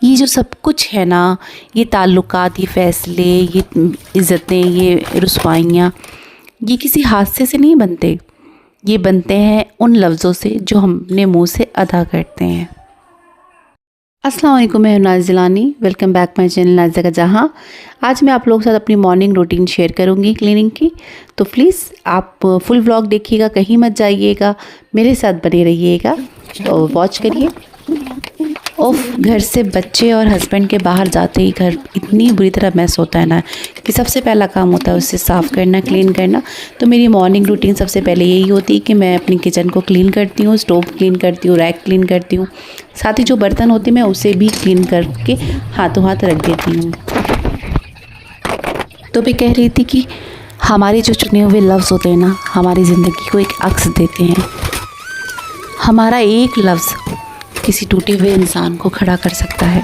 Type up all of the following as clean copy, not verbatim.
ये जो सब कुछ है ना, ये ताल्लुकात, ये फ़ैसले, ये इज़्ज़तें, ये रुसवाइयाँ, ये किसी हादसे से नहीं बनते। ये बनते हैं उन लफ्ज़ों से जो हम अपने मुँह से अदा करते हैं। अस्सलाम वालेकुम, मैं हूं Naaz Jilani. Welcome back my channel नाज़ा का जहां। आज मैं आप लोगों के साथ अपनी मॉर्निंग रूटीन शेयर करूंगी क्लीनिंग की। तो प्लीज़ आप फुल व्लॉग देखिएगा, कहीं मत जाइएगा, मेरे साथ बने रहिएगा और वॉच करिए। ओफ, घर से बच्चे और हस्बैंड के बाहर जाते ही घर इतनी बुरी तरह मैस होता है ना कि सबसे पहला काम होता है उससे साफ़ करना, क्लीन करना। तो मेरी मॉर्निंग रूटीन सबसे पहले यही होती है कि मैं अपनी किचन को क्लीन करती हूँ, स्टोव क्लीन करती हूँ, रैक क्लीन करती हूँ, साथ ही जो बर्तन होते हैं मैं उसे भी क्लीन करके हाथों हाथ रख देती हूँ। तो मैं कह रही थी कि हमारे जो चुने हुए लफ्ज़ होते हैं ना, हमारी ज़िंदगी को एक अक्स देते हैं। हमारा एक लफ्ज़ किसी टूटे हुए इंसान को खड़ा कर सकता है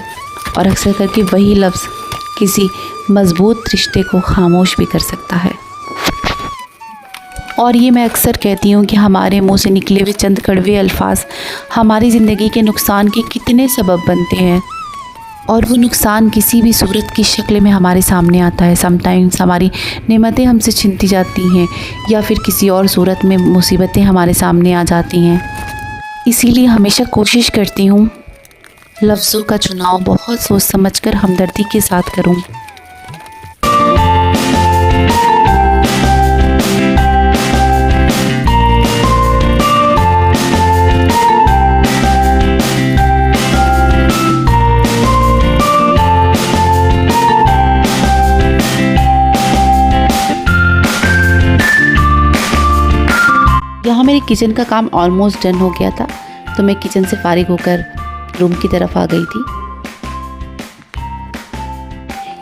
और अक्सर करके वही लफ्ज़ किसी मज़बूत रिश्ते को खामोश भी कर सकता है। और ये मैं अक्सर कहती हूँ कि हमारे मुंह से निकले हुए चंद कड़वे अल्फाज हमारी ज़िंदगी के नुकसान के कितने सबब बनते हैं, और वो नुकसान किसी भी सूरत की शक्ल में हमारे सामने आता है। समटाइम्स हमारी नेमतें हमसे छिनती जाती हैं या फिर किसी और सूरत में मुसीबतें हमारे सामने आ जाती हैं। इसीलिए हमेशा कोशिश करती हूँ लफ्ज़ों का चुनाव बहुत सोच समझकर हमदर्दी के साथ करूँ। यहाँ मेरे किचन का काम ऑलमोस्ट डन हो गया था, तो मैं किचन से फारिग होकर रूम की तरफ आ गई थी।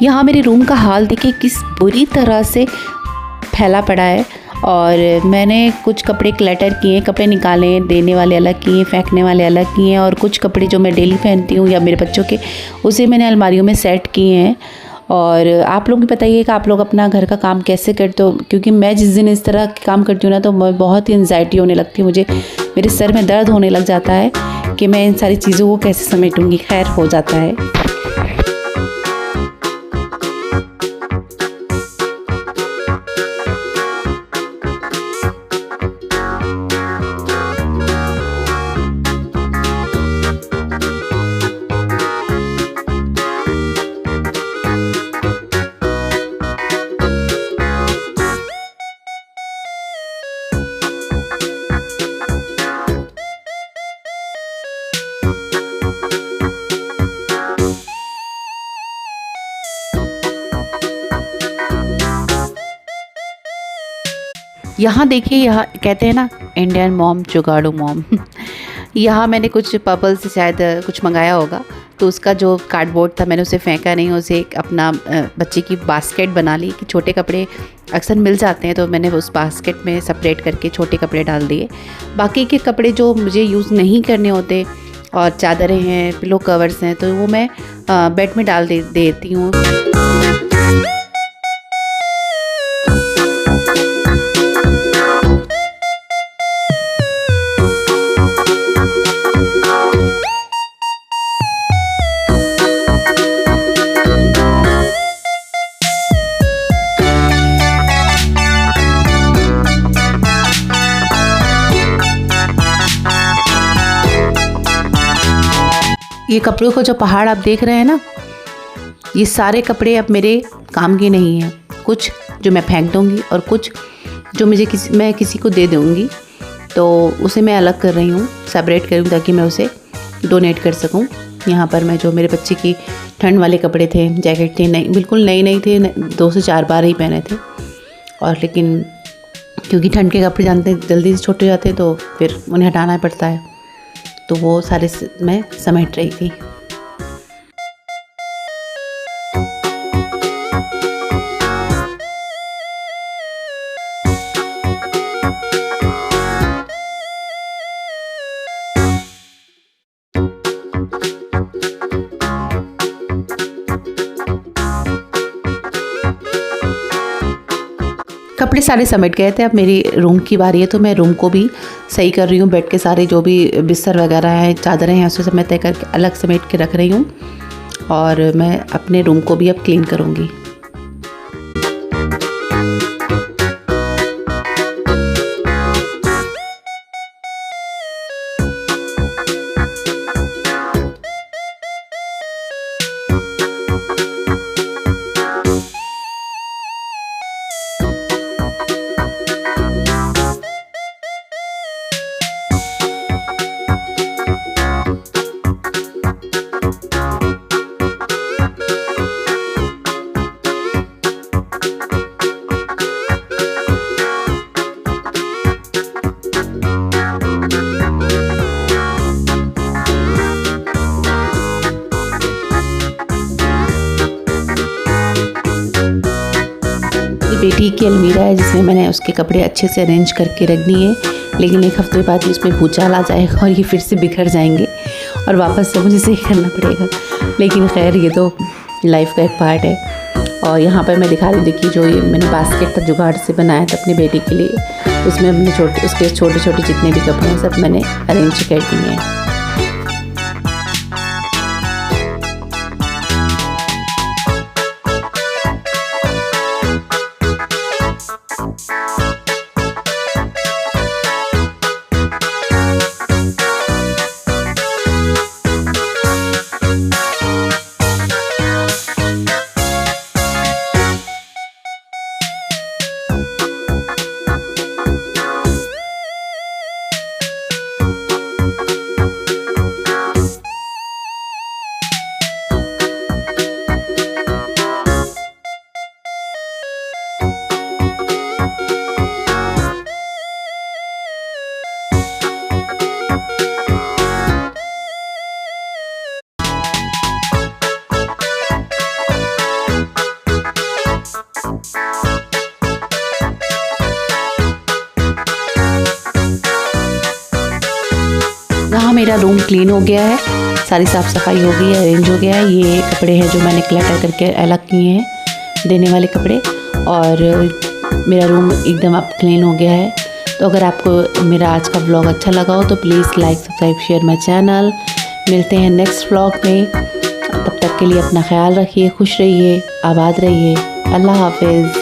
यहाँ मेरे रूम का हाल देखिए किस बुरी तरह से फैला पड़ा है। और मैंने कुछ कपड़े क्लटर किए, कपड़े निकाले, देने वाले अलग किए, फेंकने वाले अलग किए, और कुछ कपड़े जो मैं डेली पहनती हूँ या मेरे बच्चों के, उसे मैंने अलमारियों में सेट किए हैं। और आप लोग भी बताइएगा आप लोग अपना घर का काम कैसे करते हो, क्योंकि मैं जिस दिन इस तरह के काम करती हूँ ना तो बहुत ही एंजाइटी होने लगती है मुझे, मेरे सर में दर्द होने लग जाता है कि मैं इन सारी चीज़ों को कैसे समेटूँगी। खैर, हो जाता है। यहाँ देखिए, यहाँ कहते हैं ना इंडियन मॉम जुगाड़ू मॉम। यहाँ मैंने कुछ पर्पल से शायद कुछ मंगाया होगा, तो उसका जो कार्डबोर्ड था मैंने उसे फेंका नहीं, उसे एक अपना बच्चे की बास्केट बना ली कि छोटे कपड़े अक्सर मिल जाते हैं, तो मैंने उस बास्केट में सेपरेट करके छोटे कपड़े डाल दिए। बाकी के कपड़े जो मुझे यूज़ नहीं करने होते और चादरें हैं, पिलो कवर्स हैं, तो वो मैं बेड में डाल देती हूँ। ये कपड़ों का जो पहाड़ आप देख रहे हैं ना, ये सारे कपड़े अब मेरे काम के नहीं हैं। कुछ जो मैं फेंक दूँगी और कुछ जो मैं किसी को दे दूँगी, तो उसे मैं अलग कर रही हूँ, सेपरेट करूँ ताकि मैं उसे डोनेट कर सकूँ। यहाँ पर मैं जो मेरे बच्चे की ठंड वाले कपड़े थे, जैकेट थे, नहीं बिल्कुल नई थे, 2 से 4 बार ही पहने थे, और लेकिन क्योंकि ठंड के कपड़े जानते हैं जल्दी से छोटे हो जाते हैं तो फिर उन्हें हटाना पड़ता है, तो वो सारे मैं समेट रही थी। कपड़े सारे समेट गए थे। अब मेरी रूम की बारी है, तो मैं रूम को भी सही कर रही हूँ। बेड के सारे जो भी बिस्तर वगैरह हैं, चादरें हैं, उसे सब मैं तय करके अलग समेट के रख रही हूँ। और मैं अपने रूम को भी अब क्लीन करूँगी। बेटी की अलमीरा है जिसमें मैंने उसके कपड़े अच्छे से अरेंज करके रख दिए हैं, लेकिन एक हफ्ते बाद ही उसमें भूचाल आ जाएगा और ये फिर से बिखर जाएंगे और वापस से मुझे सही करना पड़ेगा। लेकिन खैर ये तो लाइफ का एक पार्ट है। और यहाँ पर मैं दिखा रही हूँ, देखिए जो ये मैंने बास्केट का जुगाड़ से बनाया था अपनी बेटी के लिए, उसमें हमने उसके छोटे छोटे जितने भी कपड़े हैं सब मैंने अरेंज कर दिए हैं। यहाँ मेरा रूम क्लीन हो गया है, सारी साफ़ सफाई हो गई है, अरेंज हो गया है। ये कपड़े हैं जो मैंने क्लटर करके अलग किए हैं, देने वाले कपड़े, और मेरा रूम एकदम अब क्लीन हो गया है। तो अगर आपको मेरा आज का व्लॉग अच्छा लगा हो तो please like, subscribe, share my channel. मिलते हैं नेक्स्ट व्लॉग में, तब तक के लिए अपना ख्याल रखिए, खुश रहिए, आबाद रहिए। अल्लाह हाफिज़।